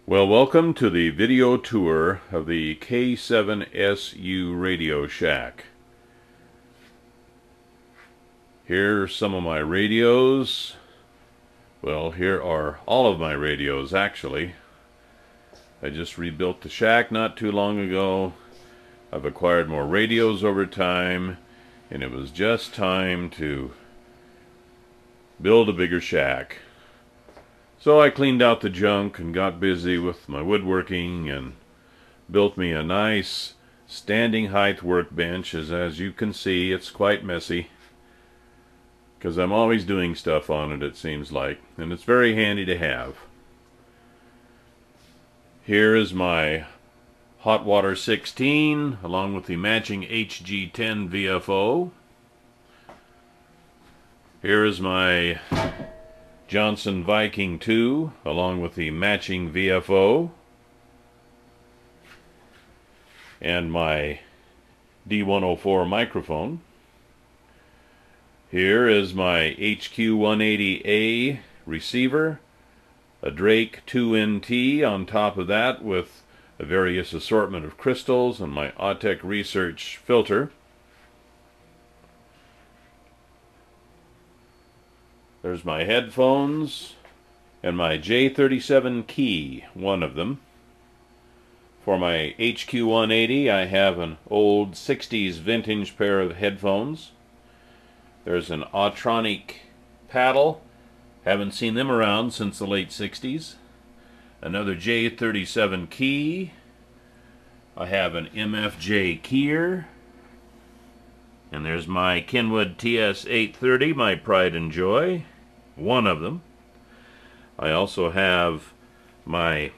Well, welcome to the video tour of the K7SU Radio Shack. Here are some of my radios. Well, here are all of my radios, actually. I just rebuilt the shack not too long ago. I've acquired more radios over time, and it was just time to build a bigger shack. So I cleaned out the junk and got busy with my woodworking and built me a nice standing height workbench. As you can see, it's quite messy because I'm always doing stuff on it, it seems like, and it's very handy to have. Here is my Hot Water 16 along with the matching HG10 VFO. Here is my Johnson Viking 2 along with the matching VFO, and my D104 microphone. Here is my HQ180A receiver, a Drake 2NT on top of that with a various assortment of crystals, and my Autech Research filter. There's my headphones and my J37 key, one of them. For my HQ180, I have an old 60s vintage pair of headphones. There's an Autronic paddle. Haven't seen them around since the late 60s. Another J37 key. I have an MFJ keyer. And there's my Kenwood TS830, my pride and joy. One of them. I also have my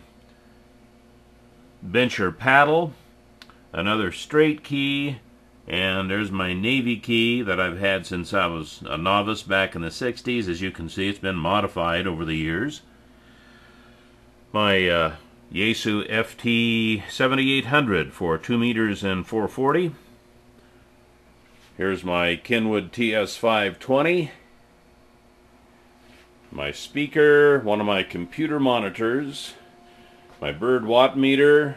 bencher paddle, another straight key, and there's my Navy key that I've had since I was a novice back in the 60s. As you can see, it's been modified over the years. My Yaesu FT 7800 for 2 meters and 440. Here's my Kenwood TS520. My speaker, one of my computer monitors, my bird watt meter,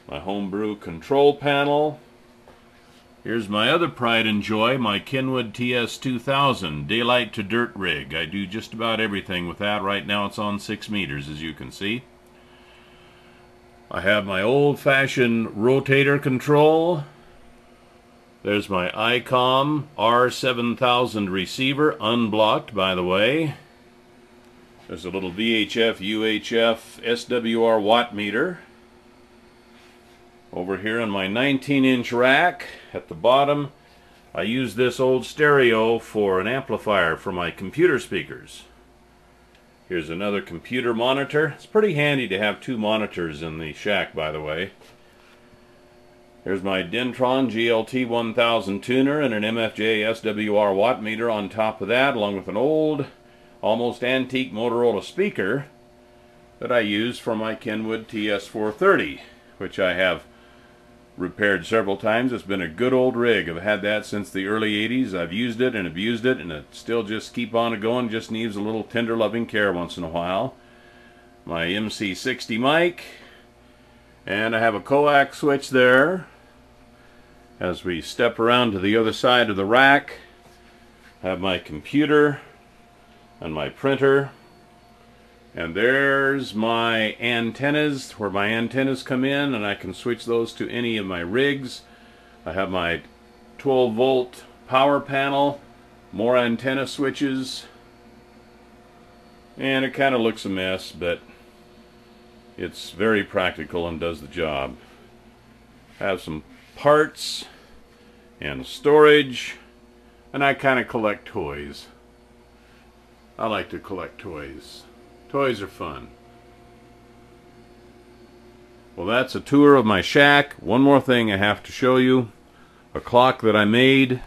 my homebrew control panel. Here's my other pride and joy, my Kenwood TS2000 daylight to dirt rig. I do just about everything with that. Right now it's on 6 meters, as you can see. I have my old-fashioned rotator control. There's my ICOM R7000 receiver, unblocked by the way. There's a little VHF, UHF, SWR watt meter. Over here on my 19-inch rack at the bottom, I use this old stereo for an amplifier for my computer speakers. Here's another computer monitor. It's pretty handy to have 2 monitors in the shack, by the way. Here's my Dentron GLT 1000 tuner and an MFJ SWR watt meter on top of that, along with an old, almost antique Motorola speaker that I use for my Kenwood TS430, which I have repaired several times. It's been a good old rig. I've had that since the early 80s. I've used it and abused it, and it still just keep on going. Just needs a little tender loving care once in a while. My MC60 mic, and I have a coax switch there. As we step around to the other side of the rack, I have my computer and my printer, and there's my antennas, where my antennas come in, and I can switch those to any of my rigs. I have my 12-volt power panel, more antenna switches, and it kind of looks a mess, but it's very practical and does the job. I have some parts and storage, and I kind of collect toys. I like to collect toys. Toys are fun. Well, that's a tour of my shack. One more thing I have to show you. A clock that I made.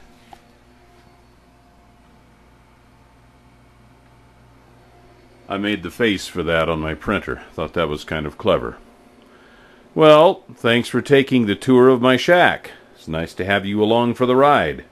I made the face for that on my printer. Thought that was kind of clever. Well, thanks for taking the tour of my shack. It's nice to have you along for the ride.